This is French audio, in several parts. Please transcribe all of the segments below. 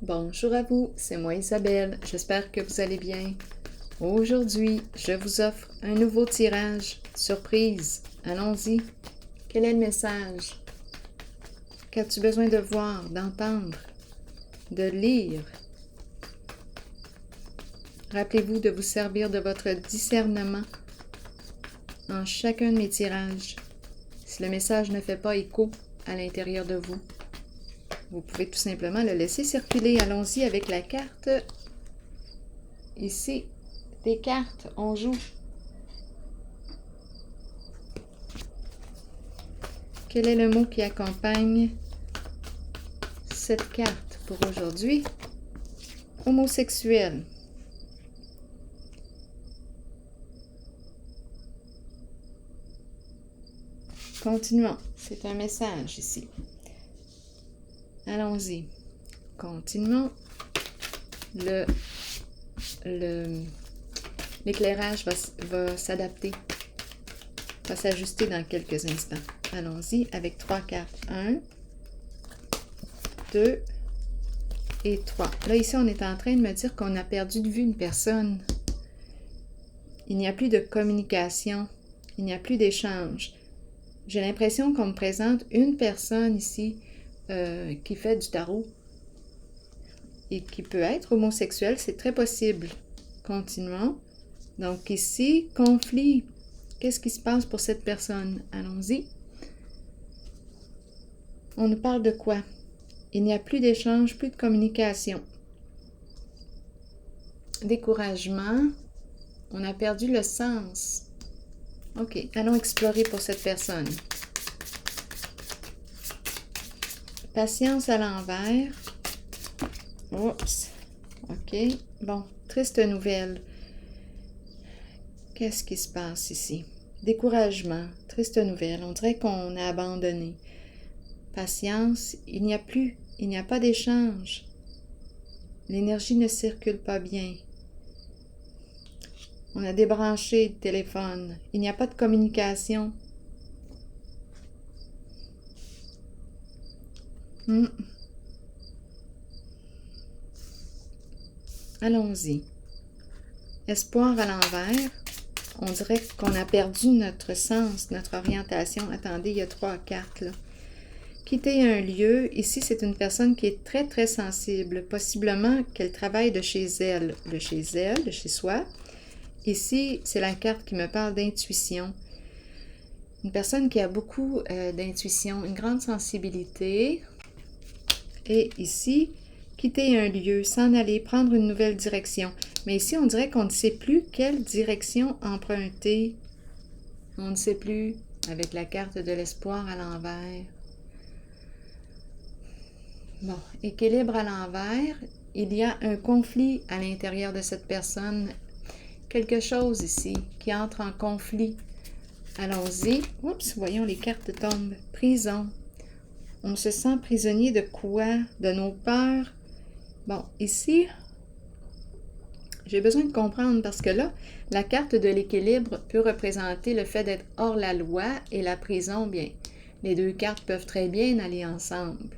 Bonjour à vous, c'est moi Isabelle, j'espère que vous allez bien. Aujourd'hui, je vous offre un nouveau tirage, surprise. Allons-y. Quel est le message? Qu'as-tu besoin de voir, d'entendre, de lire? Rappelez-vous de vous servir de votre discernement en chacun de mes tirages. Si le message ne fait pas écho à l'intérieur de vous, vous pouvez tout simplement le laisser circuler. Allons-y avec la carte. Ici, des cartes, on joue. Quel est le mot qui accompagne cette carte pour aujourd'hui? Homosexuel. Continuons. C'est un message ici. Allons-y. Continuons. L'éclairage va s'adapter, va s'ajuster dans quelques instants. Allons-y avec 3 cartes. 1, 2 et 3. Là, ici, on est en train de me dire qu'on a perdu de vue une personne. Il n'y a plus de communication. Il n'y a plus d'échange. J'ai l'impression qu'on me présente une personne ici qui fait du tarot et qui peut être homosexuel. C'est très possible. Continuons. Donc ici, conflit. Qu'est-ce qui se passe pour cette personne? Allons-y. On nous parle de quoi? Il n'y a plus d'échange, plus de communication. Découragement. On a perdu le sens. OK, allons explorer pour cette personne. Patience à l'envers. Oups. OK. Bon, triste nouvelle. Qu'est-ce qui se passe ici? Découragement, triste nouvelle. On dirait qu'on a abandonné. Patience, il n'y a pas d'échange. L'énergie ne circule pas bien. On a débranché le téléphone. Il n'y a pas de communication. Allons-y. Espoir à l'envers. On dirait qu'on a perdu notre sens, notre orientation. Attendez, il y a 3 cartes là. Quitter un lieu. Ici, c'est une personne qui est très, très sensible. Possiblement qu'elle travaille de chez elle. De chez elle, de chez soi. Ici, c'est la carte qui me parle d'intuition. Une personne qui a beaucoup d'intuition, une grande sensibilité. Et ici, quitter un lieu, s'en aller, prendre une nouvelle direction. Mais ici, on dirait qu'on ne sait plus quelle direction emprunter. On ne sait plus, avec la carte de l'espoir à l'envers. Bon, équilibre à l'envers. Il y a un conflit à l'intérieur de cette personne. Quelque chose ici qui entre en conflit. Allons-y. Oups, voyons, les cartes tombent. Prison. On se sent prisonnier de quoi? De nos peurs? Bon, ici, j'ai besoin de comprendre parce que là, la carte de l'équilibre peut représenter le fait d'être hors la loi et la prison, bien. Les deux cartes peuvent très bien aller ensemble.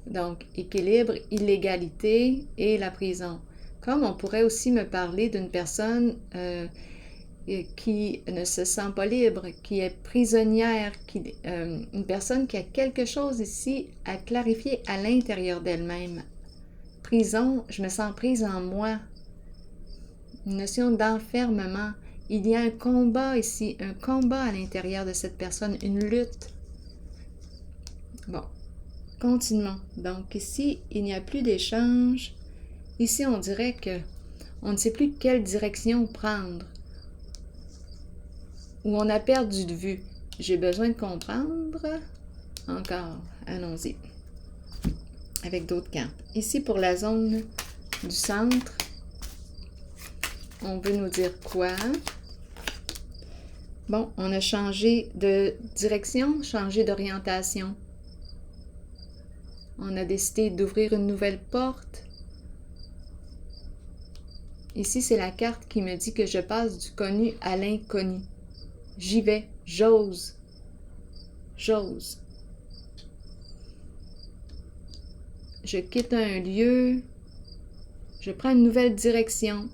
Donc, équilibre, illégalité et la prison. Comme on pourrait aussi me parler d'une personne qui ne se sent pas libre, qui est prisonnière, une personne qui a quelque chose ici à clarifier à l'intérieur d'elle-même. Prison, je me sens prise en moi. Une notion d'enfermement. Il y a un combat ici, un combat à l'intérieur de cette personne, une lutte. Bon, continuons. Donc ici, il n'y a plus d'échange. Ici, on dirait que on ne sait plus quelle direction prendre. Ou on a perdu de vue. J'ai besoin de comprendre. Encore, allons-y. Avec d'autres cartes. Ici, pour la zone du centre, on veut nous dire quoi? Bon, on a changé de direction, changé d'orientation. On a décidé d'ouvrir une nouvelle porte. Ici, c'est la carte qui me dit que je passe du connu à l'inconnu. J'y vais, j'ose. J'ose. je quitte un lieu, je prends une nouvelle direction.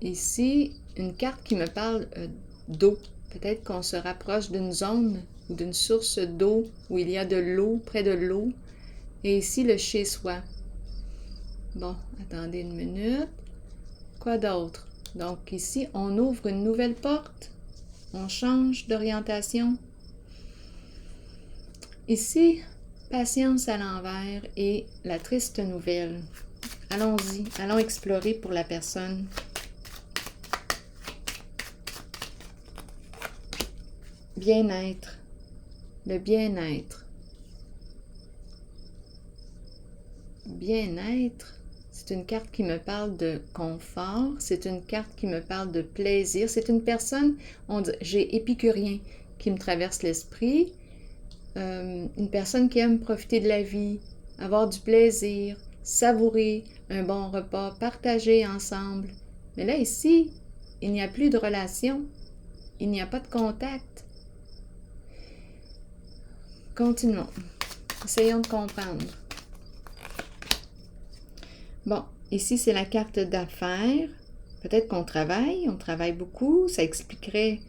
Ici, une carte qui me parle d'eau. Peut-être qu'on se rapproche d'une zone ou d'une source d'eau où il y a de l'eau, près de l'eau. Et ici, le chez-soi. Bon, attendez une minute. Quoi d'autre? Donc ici, on ouvre une nouvelle porte. On change d'orientation. Ici, patience à l'envers et la triste nouvelle. Allons-y, allons explorer pour la personne. Bien-être, le bien-être. Bien-être, c'est une carte qui me parle de confort, c'est une carte qui me parle de plaisir. C'est une personne, j'ai épicurien qui me traverse l'esprit. Une personne qui aime profiter de la vie, avoir du plaisir, savourer un bon repas, partager ensemble. Mais là, ici, il n'y a plus de relation, il n'y a pas de contact. Continuons. Essayons de comprendre. Bon, ici, c'est la carte d'affaires. Peut-être qu'on travaille, on travaille beaucoup. Ça expliquerait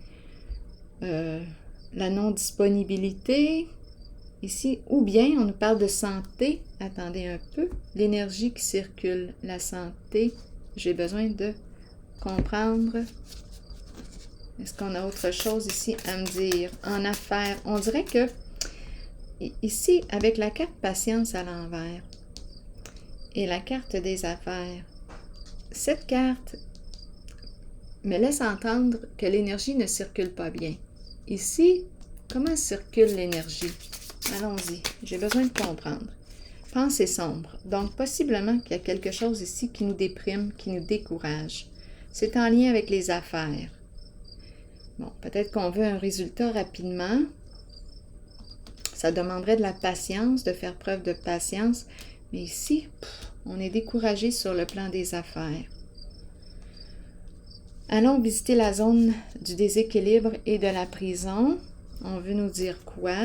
la non-disponibilité. Ici, ou bien on nous parle de santé. Attendez un peu. L'énergie qui circule, la santé. J'ai besoin de comprendre. Est-ce qu'on a autre chose ici à me dire? En affaires, on dirait que ici, avec la carte patience à l'envers et la carte des affaires, cette carte me laisse entendre que l'énergie ne circule pas bien. Ici, comment circule l'énergie? Allons-y, j'ai besoin de comprendre. Pensée sombre. Donc, possiblement qu'il y a quelque chose ici qui nous déprime, qui nous décourage. C'est en lien avec les affaires. Bon, peut-être qu'on veut un résultat rapidement. Ça demanderait de la patience, de faire preuve de patience. Mais ici, on est découragé sur le plan des affaires. Allons visiter la zone du déséquilibre et de la prison. On veut nous dire quoi?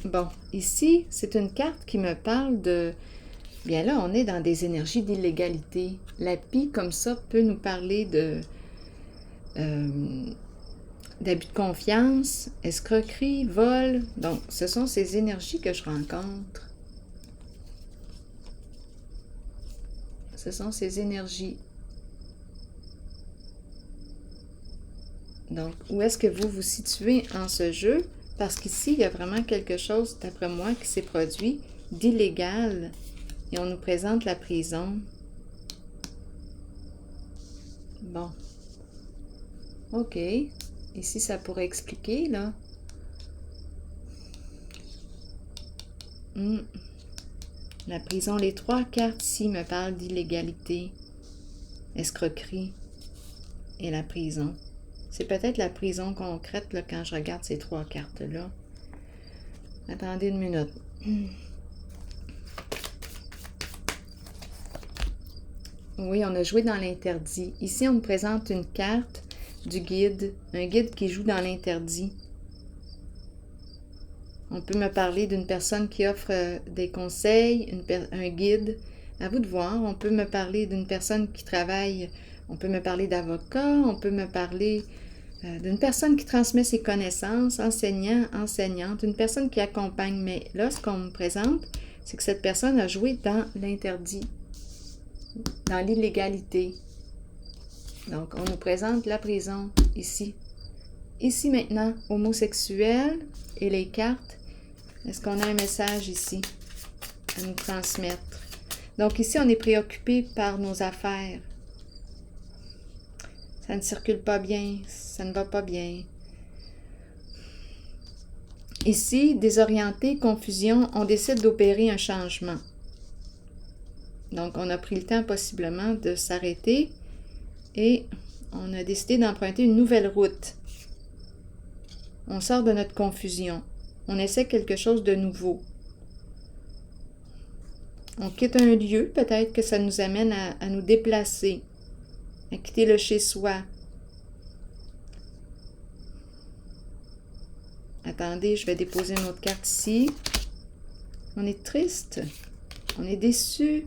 Bon, ici, c'est une carte qui me parle de... Bien là, on est dans des énergies d'illégalité. La pie, comme ça, peut nous parler de... d'abus de confiance, escroquerie, vol. Donc, ce sont ces énergies que je rencontre. Ce sont ces énergies. Donc, où est-ce que vous vous situez en ce jeu? Parce qu'ici, il y a vraiment quelque chose, d'après moi, qui s'est produit d'illégal. Et on nous présente la prison. Bon. OK. Ici, ça pourrait expliquer, là. La prison, les trois cartes ici me parlent d'illégalité, escroquerie et la prison. C'est peut-être la prison concrète, là, quand je regarde ces trois cartes-là. Attendez une minute. Oui, on a joué dans l'interdit. Ici, on me présente une carte du guide, un guide qui joue dans l'interdit. On peut me parler d'une personne qui offre des conseils, un guide. À vous de voir. On peut me parler d'une personne qui travaille. On peut me parler d'avocat. On peut me parler d'une personne qui transmet ses connaissances, enseignant, enseignante, une personne qui accompagne. Mais là, ce qu'on me présente, c'est que cette personne a joué dans l'interdit, dans l'illégalité. Donc, on nous présente la prison ici. Ici maintenant, homosexuel et les cartes. Est-ce qu'on a un message ici à nous transmettre? Donc ici, on est préoccupé par nos affaires. Ça ne circule pas bien, ça ne va pas bien. Ici, désorienté, confusion, on décide d'opérer un changement. Donc, on a pris le temps possiblement de s'arrêter et on a décidé d'emprunter une nouvelle route. On sort de notre confusion. On essaie quelque chose de nouveau. On quitte un lieu, peut-être que ça nous amène à nous déplacer, à quitter le chez-soi. Attendez, je vais déposer une autre carte ici. On est triste. On est déçu.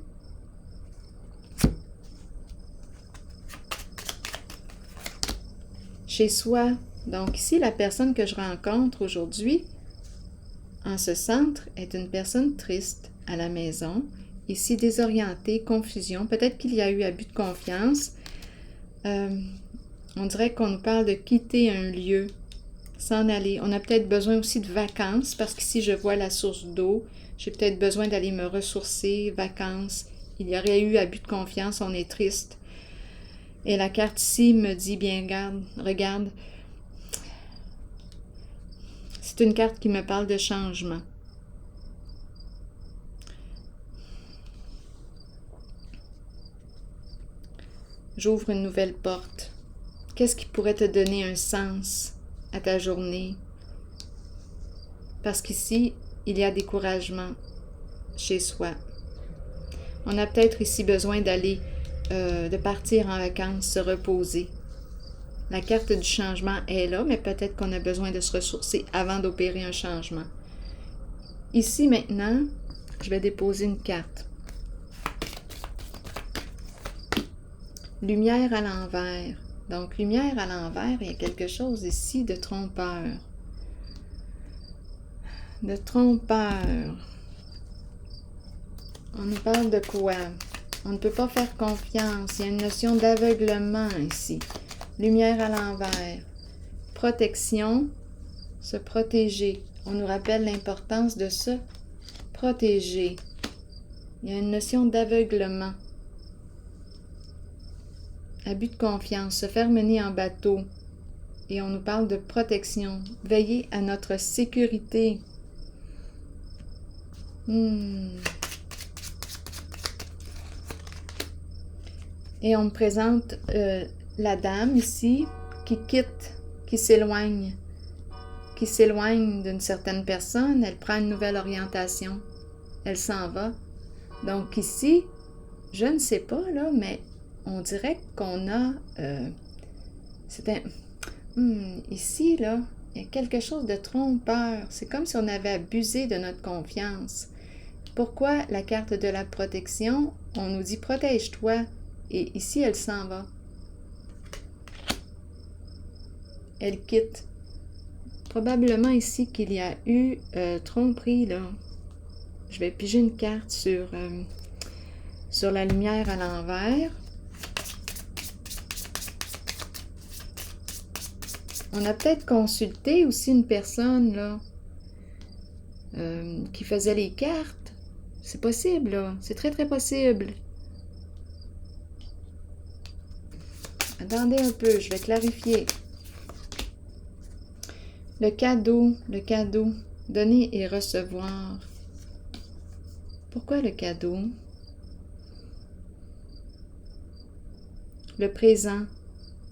Chez soi. Donc ici, la personne que je rencontre aujourd'hui en ce centre est une personne triste à la maison. Ici, désorientée, confusion. Peut-être qu'il y a eu abus de confiance. On dirait qu'on nous parle de quitter un lieu, s'en aller. On a peut-être besoin aussi de vacances parce qu'ici, je vois la source d'eau. J'ai peut-être besoin d'aller me ressourcer, vacances. Il y aurait eu abus de confiance, on est triste. Et la carte ici me dit, bien, regarde. C'est une carte qui me parle de changement. J'ouvre une nouvelle porte. Qu'est-ce qui pourrait te donner un sens à ta journée? Parce qu'ici, il y a découragement chez soi. On a peut-être ici besoin d'aller, de partir en vacances, se reposer. La carte du changement est là, mais peut-être qu'on a besoin de se ressourcer avant d'opérer un changement. Ici, maintenant, je vais déposer une carte. Lumière à l'envers. Donc, lumière à l'envers, il y a quelque chose ici de trompeur. De trompeur. On nous parle de quoi? On ne peut pas faire confiance. Il y a une notion d'aveuglement ici. Lumière à l'envers. Protection. Se protéger. On nous rappelle l'importance de se protéger. Il y a une notion d'aveuglement. Abus de confiance. Se faire mener en bateau. Et on nous parle de protection. Veiller à notre sécurité. Et on me présente la dame ici qui quitte, qui s'éloigne d'une certaine personne. Elle prend une nouvelle orientation. Elle s'en va. Donc ici, je ne sais pas, là, mais on dirait qu'on a... ici, là, il y a quelque chose de trompeur. C'est comme si on avait abusé de notre confiance. Pourquoi la carte de la protection? On nous dit « protège-toi ». Et ici, elle s'en va. Elle quitte. Probablement ici qu'il y a eu tromperie, là. Je vais piger une carte sur la lumière à l'envers. On a peut-être consulté aussi une personne, là, qui faisait les cartes. C'est possible, là. C'est très, très possible. Attendez un peu, je vais clarifier. Le cadeau, donner et recevoir. Pourquoi le cadeau? Le présent,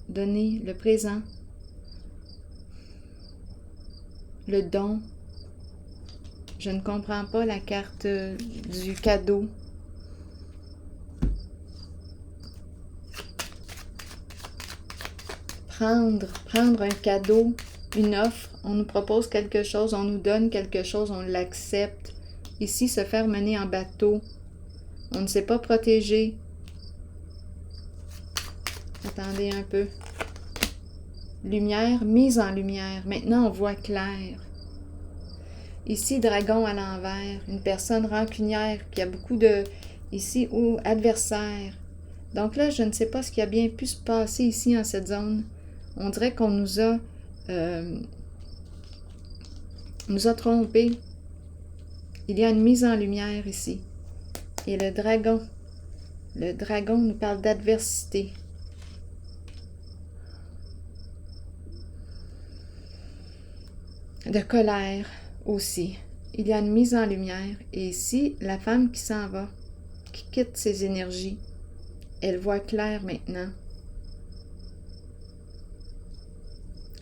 donner le présent. Le don. Je ne comprends pas la carte du cadeau. Prendre un cadeau, une offre, on nous propose quelque chose, on nous donne quelque chose, on l'accepte. Ici, se faire mener en bateau. On ne s'est pas protégé. Attendez un peu. Lumière, mise en lumière. Maintenant, on voit clair. Ici, dragon à l'envers. Une personne rancunière qui a beaucoup de... Ici, ou adversaire. Donc là, je ne sais pas ce qui a bien pu se passer ici, en cette zone. On dirait qu'on nous a trompés. Il y a une mise en lumière ici. Et le dragon nous parle d'adversité. De colère aussi. Il y a une mise en lumière. Et ici, la femme qui s'en va, qui quitte ses énergies. Elle voit clair maintenant.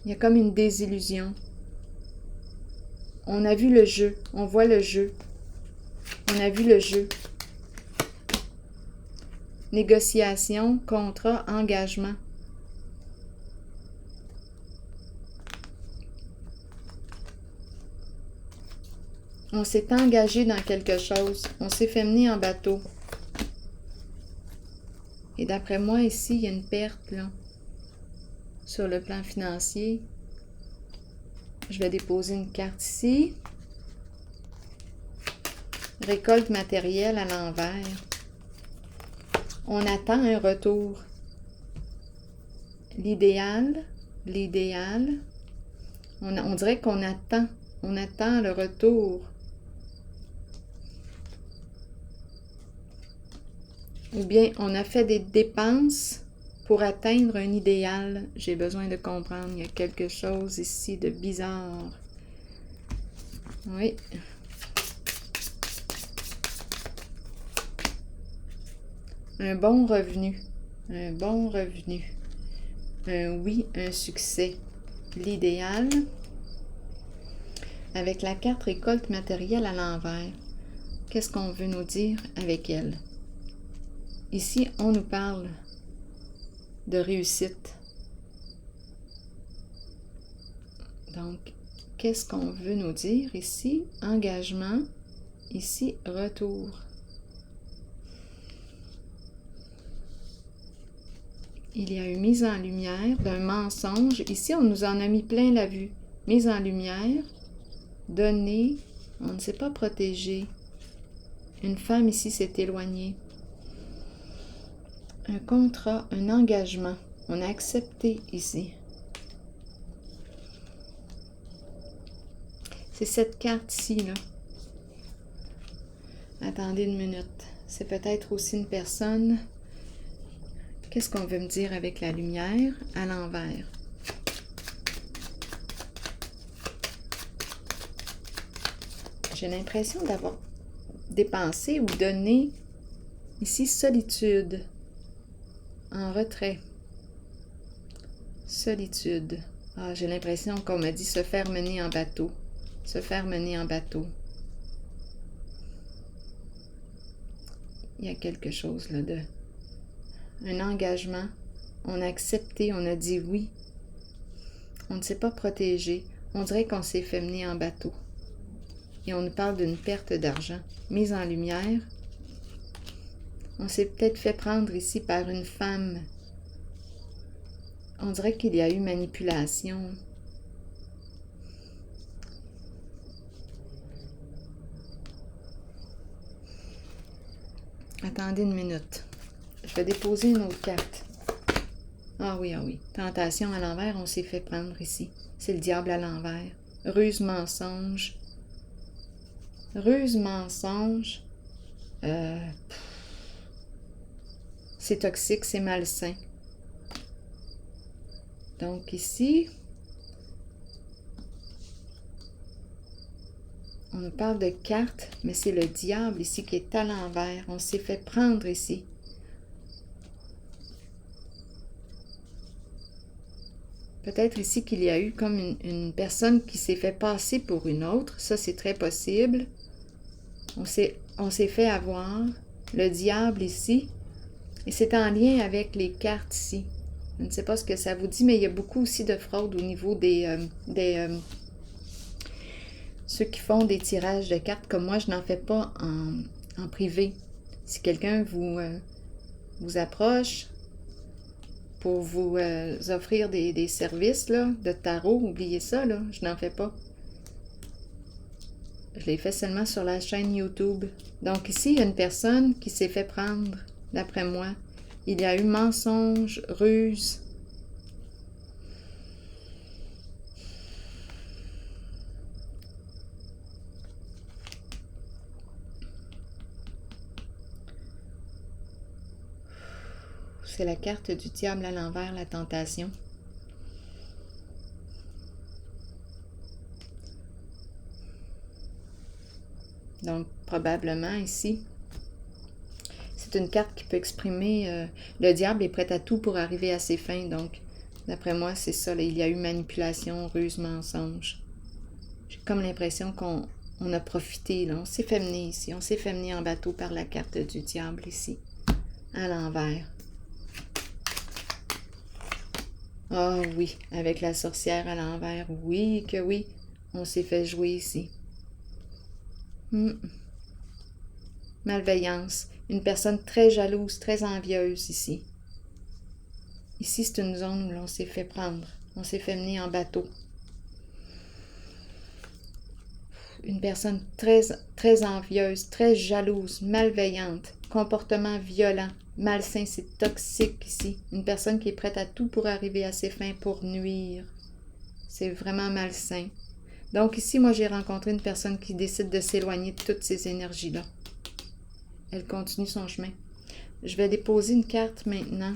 Il y a comme une désillusion. On a vu le jeu. On voit le jeu. On a vu le jeu. Négociation, contrat, engagement. On s'est engagé dans quelque chose. On s'est fait mener en bateau. Et d'après moi, ici, il y a une perte, là. Sur le plan financier. Je vais déposer une carte ici. Récolte matérielle à l'envers. On attend un retour. L'idéal, on dirait qu'on attend. On attend le retour. Ou bien on a fait des dépenses pour atteindre un idéal. J'ai besoin de comprendre. Il y a quelque chose ici de bizarre. Oui. Un bon revenu. Un bon revenu. Un oui, un succès. L'idéal. Avec la carte récolte matérielle à l'envers. Qu'est-ce qu'on veut nous dire avec elle? Ici, on nous parle de réussite. Donc, qu'est-ce qu'on veut nous dire ici? Engagement. Ici, retour. Il y a eu mise en lumière d'un mensonge. Ici, on nous en a mis plein la vue. Mise en lumière, donner, on ne s'est pas protégé. Une femme ici s'est éloignée. Un contrat, un engagement. On a accepté ici. C'est cette carte-ci, là. Attendez une minute. C'est peut-être aussi une personne. Qu'est-ce qu'on veut me dire avec la lumière à l'envers? J'ai l'impression d'avoir dépensé ou donné ici solitude. En retrait. Solitude. Ah, j'ai l'impression qu'on m'a dit se faire mener en bateau. Se faire mener en bateau. Il y a quelque chose là de... Un engagement. On a accepté, on a dit oui. On ne s'est pas protégé. On dirait qu'on s'est fait mener en bateau. Et on nous parle d'une perte d'argent. Mise en lumière. On s'est peut-être fait prendre ici par une femme. On dirait qu'il y a eu manipulation. Attendez une minute. Je vais déposer une autre carte. Ah oui, ah oui. Tentation à l'envers, on s'est fait prendre ici. C'est le diable à l'envers. Ruse, mensonge. Ruse, mensonge. C'est toxique, c'est malsain. Donc ici, on nous parle de cartes, mais c'est le diable ici qui est à l'envers. On s'est fait prendre ici. Peut-être ici qu'il y a eu comme une personne qui s'est fait passer pour une autre. Ça, c'est très possible. On s'est fait avoir. Le diable ici. Et c'est en lien avec les cartes ici. Je ne sais pas ce que ça vous dit, mais il y a beaucoup aussi de fraude au niveau ceux qui font des tirages de cartes. Comme moi, je n'en fais pas en privé. Si quelqu'un vous approche pour vous offrir des services là, de tarot, oubliez ça, là, je n'en fais pas. Je l'ai fait seulement sur la chaîne YouTube. Donc ici, il y a une personne qui s'est fait prendre, d'après moi. Il y a eu mensonge, ruse. C'est la carte du diable à l'envers, la tentation. Donc, probablement ici, c'est une carte qui peut exprimer... le diable est prêt à tout pour arriver à ses fins. Donc, d'après moi, c'est ça. Là, il y a eu manipulation, ruse, mensonge. J'ai comme l'impression qu'on a profité. Là. On s'est fait mener ici. On s'est fait mener en bateau par la carte du diable ici, à l'envers. Ah oui, avec la sorcière à l'envers. Oui, que oui, on s'est fait jouer ici. Malveillance. Une personne très jalouse, très envieuse ici. Ici, c'est une zone où l'on s'est fait prendre. On s'est fait mener en bateau. Une personne très, très envieuse, très jalouse, malveillante, comportement violent, malsain, c'est toxique ici. Une personne qui est prête à tout pour arriver à ses fins, pour nuire. C'est vraiment malsain. Donc ici, moi, j'ai rencontré une personne qui décide de s'éloigner de toutes ces énergies-là. Elle continue son chemin. Je vais déposer une carte maintenant.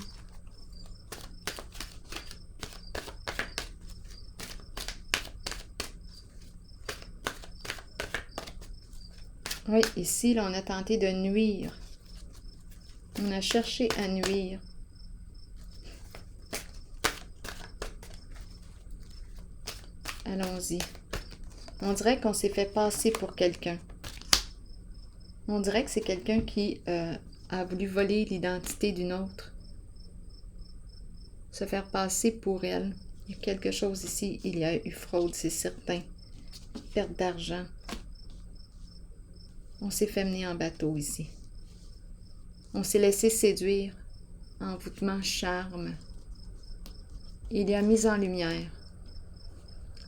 Oui, ici, là, on a tenté de nuire. On a cherché à nuire. Allons-y. On dirait qu'on s'est fait passer pour quelqu'un. On dirait que c'est quelqu'un qui a voulu voler l'identité d'une autre. Se faire passer pour elle. Il y a quelque chose ici. Il y a eu fraude, c'est certain. Perte d'argent. On s'est fait mener en bateau ici. On s'est laissé séduire. Envoûtement, charme. Il y a mise en lumière.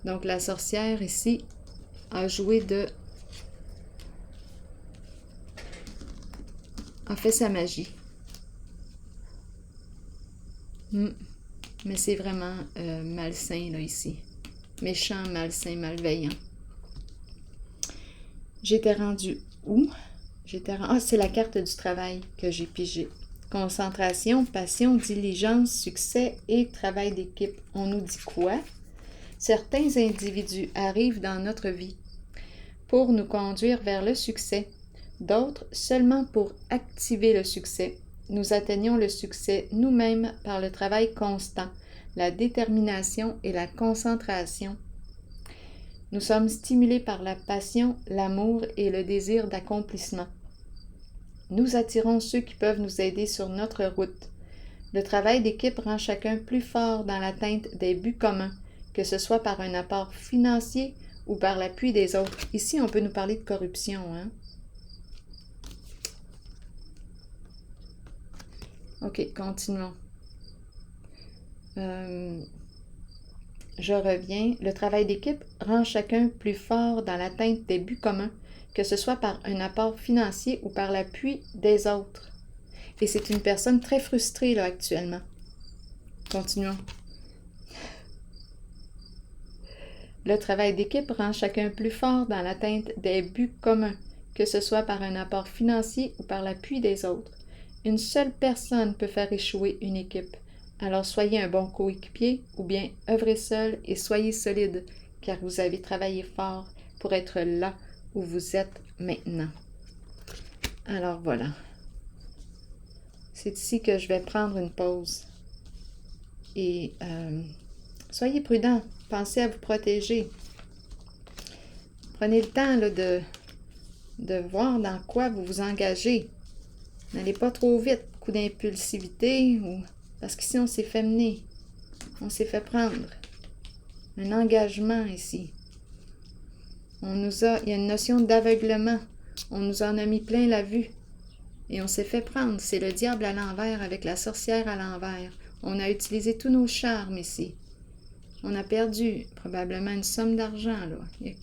Donc la sorcière ici a joué de... a fait sa magie. Mais c'est vraiment malsain là ici. Méchant, malsain, malveillant. J'étais rendue où? Ah, c'est la carte du travail que j'ai pigée. Concentration, passion, diligence, succès et travail d'équipe. On nous dit quoi? Certains individus arrivent dans notre vie pour nous conduire vers le succès, d'autres seulement pour activer le succès. Nous atteignons le succès nous-mêmes par le travail constant, la détermination et la concentration. Nous sommes stimulés par la passion, l'amour et le désir d'accomplissement. Nous attirons ceux qui peuvent nous aider sur notre route. Le travail d'équipe rend chacun plus fort dans l'atteinte des buts communs, que ce soit par un apport financier ou par l'appui des autres. Ici, on peut nous parler de corruption, hein? OK, continuons. Je reviens. Le travail d'équipe rend chacun plus fort dans l'atteinte des buts communs, que ce soit par un apport financier ou par l'appui des autres. Et c'est une personne très frustrée là actuellement. Continuons. Le travail d'équipe rend chacun plus fort dans l'atteinte des buts communs, que ce soit par un apport financier ou par l'appui des autres. Une seule personne peut faire échouer une équipe. Alors soyez un bon coéquipier ou bien œuvrez seul et soyez solide, car vous avez travaillé fort pour être là où vous êtes maintenant. Alors voilà. C'est ici que je vais prendre une pause. Et soyez prudents. Pensez à vous protéger. Prenez le temps là, de voir dans quoi vous vous engagez. N'allez pas trop vite. Coup d'impulsivité ou... Parce qu'ici, on s'est fait mener. On s'est fait prendre. Un engagement ici. Il y a une notion d'aveuglement. On nous en a mis plein la vue. Et on s'est fait prendre. C'est le diable à l'envers avec la sorcière à l'envers. On a utilisé tous nos charmes ici. On a perdu probablement une somme d'argent, là.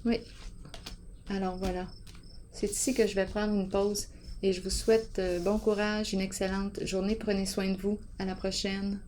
Oui. Alors voilà. C'est ici que je vais prendre une pause et je vous souhaite bon courage, une excellente journée. Prenez soin de vous. À la prochaine.